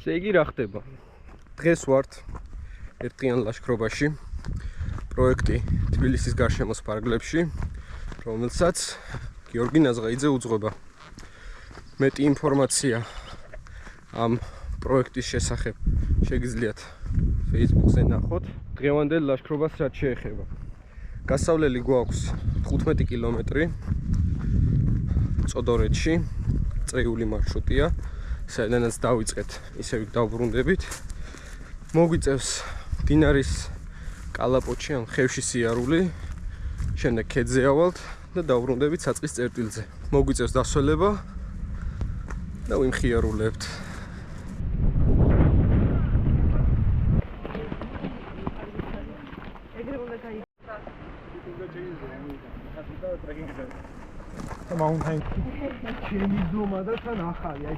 Სეგი რა ხდება? დღეს ვართ ერთიან ლაშქრობაში, პროექტი თბილისის გარშემოს პარკლებში, რომელსაც გიორგი ნაზღაიძე უძღვება. მეტი ინფორმაცია ამ პროექტის შესახებ შეგიძლიათ Facebook-ზე ნახოთ. დღევანდელ ლაშქრობას რაც შეეხება. გასავლელი გვაქვს 15 კილომეტრი წოდორეთში, წრიული მარშრუტია, საიდანაც დავიწყეთ, ისევ დავბრუნდებით. მოგვიწევს მდინარის კალაპოტში ან ხევში სიარული, შემდეგ ქედზე ავალთ და დავბრუნდებით საწყის წერტილზე. მოგვიწევს დასვენება და ვიმხიარულებთ. Mountain. Ჩემი ზომა და თან ახალი, აი.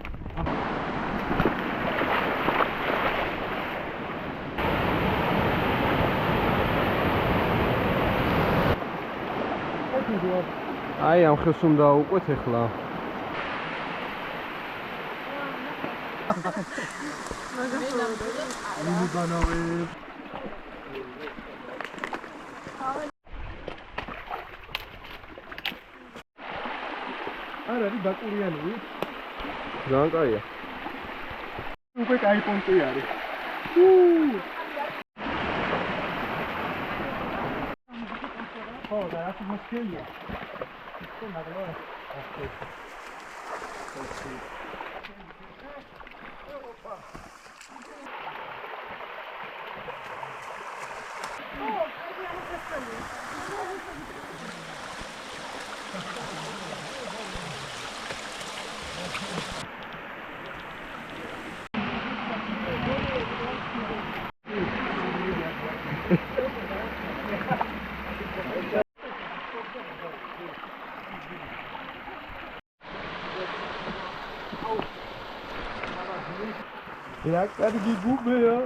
აი ამ ხელს უნდა უყვეთ ახლა. ნუ განავე. არის ბაკურიანი. ძალიან კაია. უკვე კაი პონტი არის. ხო, და აქ მოსკენია. ხო, მაგრამ ახლა. Ja, კარგი გუბეა.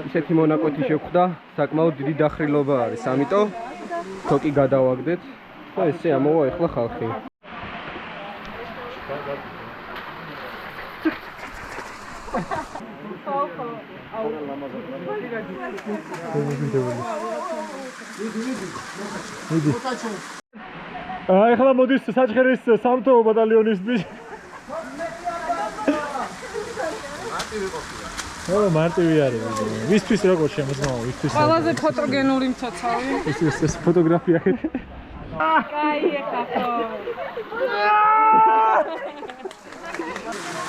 ისეთი მონაკვეთი შეხვდა, საკმაოდ დიდი დახრილობა არის, ამიტომ თოკი გადავაგდეთ და ესე ამოვა ახლა ხალხი. ახლა მოდის საჩხერის სამთო ბატალიონისთვის. მარტივი არის. ვისთვის როგორ შემოძმაო, ვისთვის. ყველაზე ფოტოგენური მცოცავი. ეს ფოტოგრაფია. კაი ეხახო.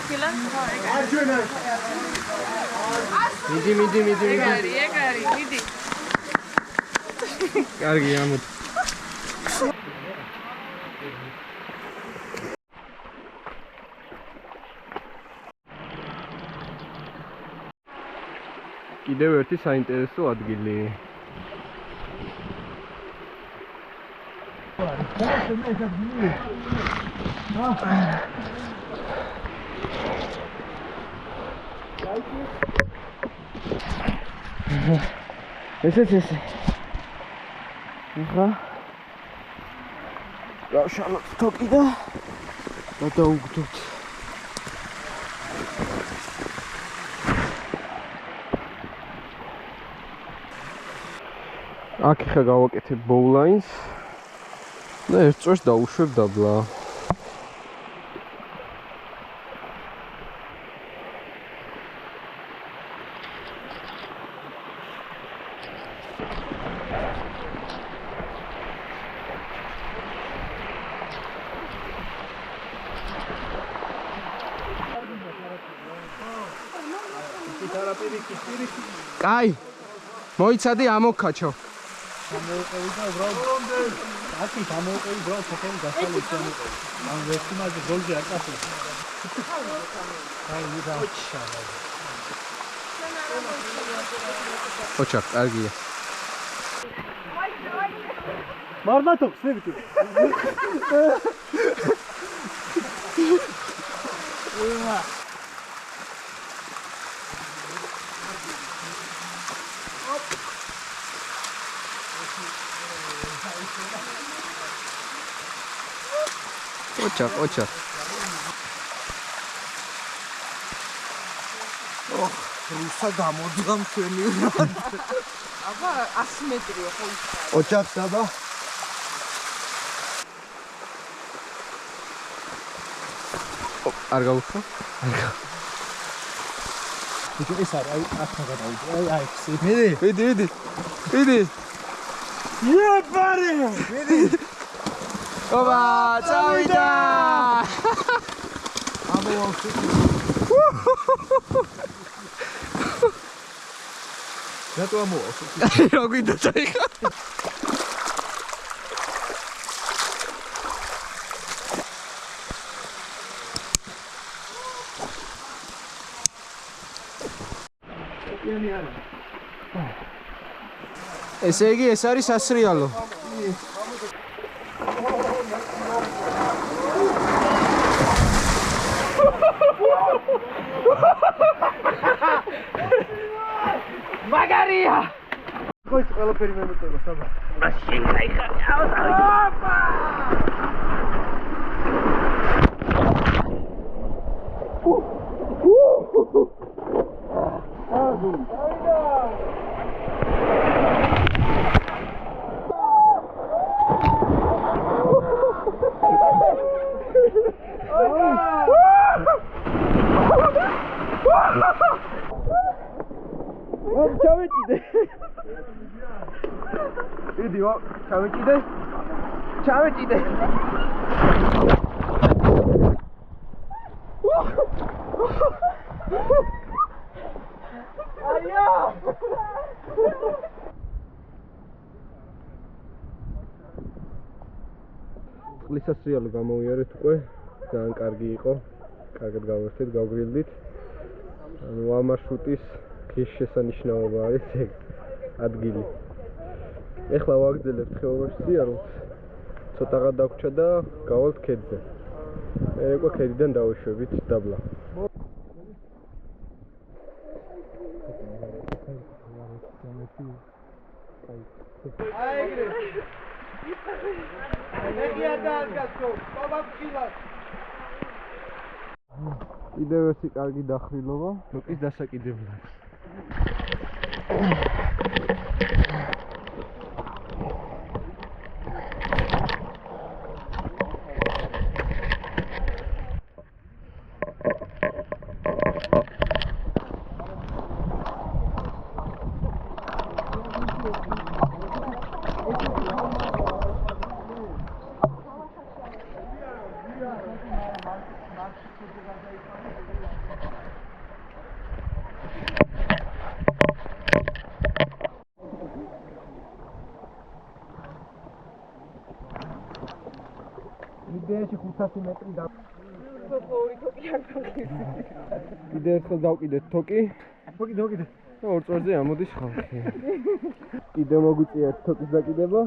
კილან? მიდი. ეგარი, მიდი. კარგი, ამოთ. კიდევ ერთი საინტერესო ადგილი. ესე. ახლა გავშალოთ თოკი და დავუგდოთ. აქ ხა გავაკეთებ ბოულაინს და ერთ წვერს დავუშვებ დაბლა. კაი, მოიცადე ამოქაჩო. ამოუყევი და უბრალოდ აკი ამოუყევი უბრალოდ თქვენ გასალოცი ამოყევი. ამ ვერსიმაზე გოლზე აკასე. აი ნიდა. ოჩა, კარგია. მარმათო, ხსნებით. ოჩა. რუსა გამოდგამ ჩვენიურად. აბა 100 მეტრია ხო ის. ოჩახს აბა. არ გავუხო? ეს არის აი ახლა გადავიდე. აი ეს. ვიდი. იეპარე! ოპა, წავიდა! ამოვავში. რატო ამოვავში? რა გვინდა წაიხა? ესე იგი ეს არის სასრიალო. მაგარია. ხო ის ყველაფერი მემეწება საბა. მაშინ გაიხარე. ოპა! ჩავეჭიდე. წყლის სასრიალო გამოვიარეთ უკვე, ძალიან კარგი იყო, კარგად გავერთეთ, გავგრილდით. ანუ ამ მარშრუტის ღირსშესანიშნაობა არის ეგ ადგილი. ეხლა ვაგრძელებთ ხეობაში სიარულს, ცოტაღა დაგვრჩა და გავალთ ქედზე. მე უკვე ქედიდან დავეშვებით დაბლა. კიდევ ერთი კარგი დახრილობა, ნუკის დასაკიდებლად. იდეაში 500 მეტრი და კიდევ ერთხელ დავკიდეთ თოკი. მოგიდე. ორ წვერზე ამოდის ხალხი. კიდევ მოგვიწია თოკის დაკიდება.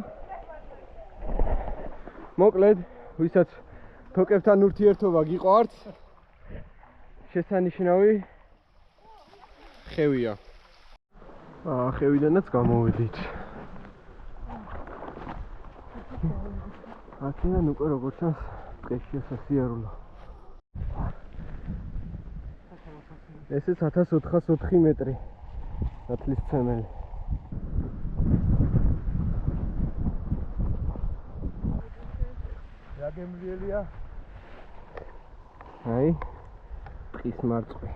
მოკლედ, ვისაც თოკებთან ურთიერთობა გიყვართ, შესანიშნავი ხევია. ხევიდანაც გამოვედით. აქედან უკვე როგორც ჩანს, ტყეში სასიარულო. ესეც 1404 მეტრი ნათლისმცემელი. რა გემრიელია? აი, ტყის მარწყვი.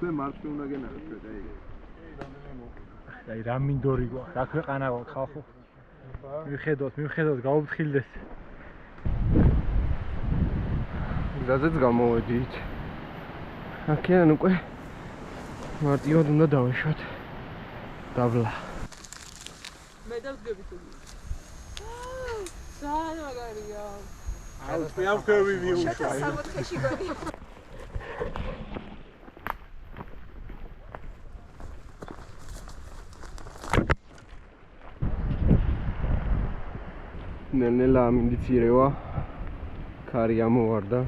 მარცხი უნდა გენახოთ ეგ. აი რა მინდორი გვაქვს, რა ქვეყანა გვაქვს ხალხო. მივხედოთ, გავუფრთხილდეს. გაზეთს გამოვედით. აქედან უკვე მარტივად უნდა დავეშვათ დაბლა. მე დავდგები თუ. ძალიან მაგარია. აი ავქევი მიუშვა. სამოთხეში გარი. ნელ-ნელა ამინდიცირება. ქარი ამოვარდა.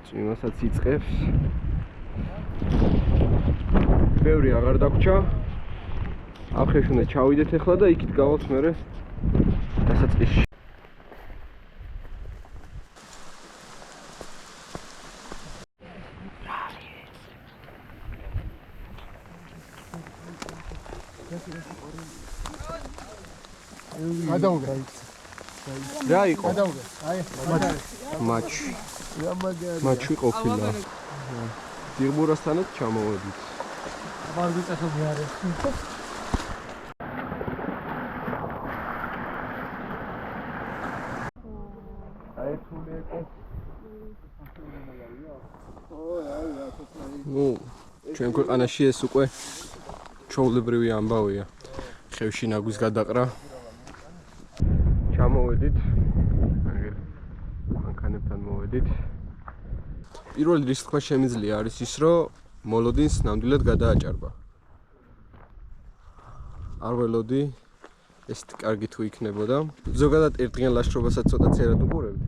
წვიმასაც იწყებს. ბევრი აღარ დაგვრჩა. ახლა უნდა ჩავიდეთ ახლა და იქით გავალთ მერე დასაწყისში. გადაუგრა რა იყო? გადაუგრა აი მაჩვი ყოფილა. დიღბურასთანაც ჩამოვედით. ვარგიწესობი არის აი თულე იყო ნუ ჩვენ ქვეყანაში ეს უკვე ჩვეულებრივი ამბავია. ხევში ნაგვის გადაყრა. ჩამოვედით. აგერ მანქანებთან მოვედით. პირველი რის თქმა შემიძლია არის ის, რომ მოლოდინს ნამდვილად გადააჭარბა. არ ველოდი ეს კარგი თუ იქნებოდა. ზოგადად ერთდღიან ლაშქრობასაც ცოტა წერად უყურებდი.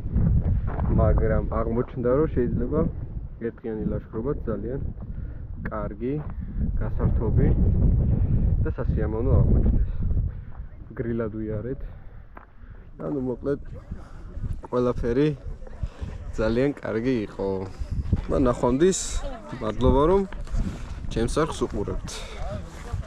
მაგრამ აღმოჩნდა, რომ შეიძლება ერთდღიანი ლაშქრობაც ძალიან კარგი, გასართობი და სასიამოვნო აღმოჩნდეს. გრილად ვიარეთ. ანუ მოკლედ ყველაფერი ძალიან კარგი იყო. და ნახვამდის მადლობა რომ ჩემს არხს უყურებთ.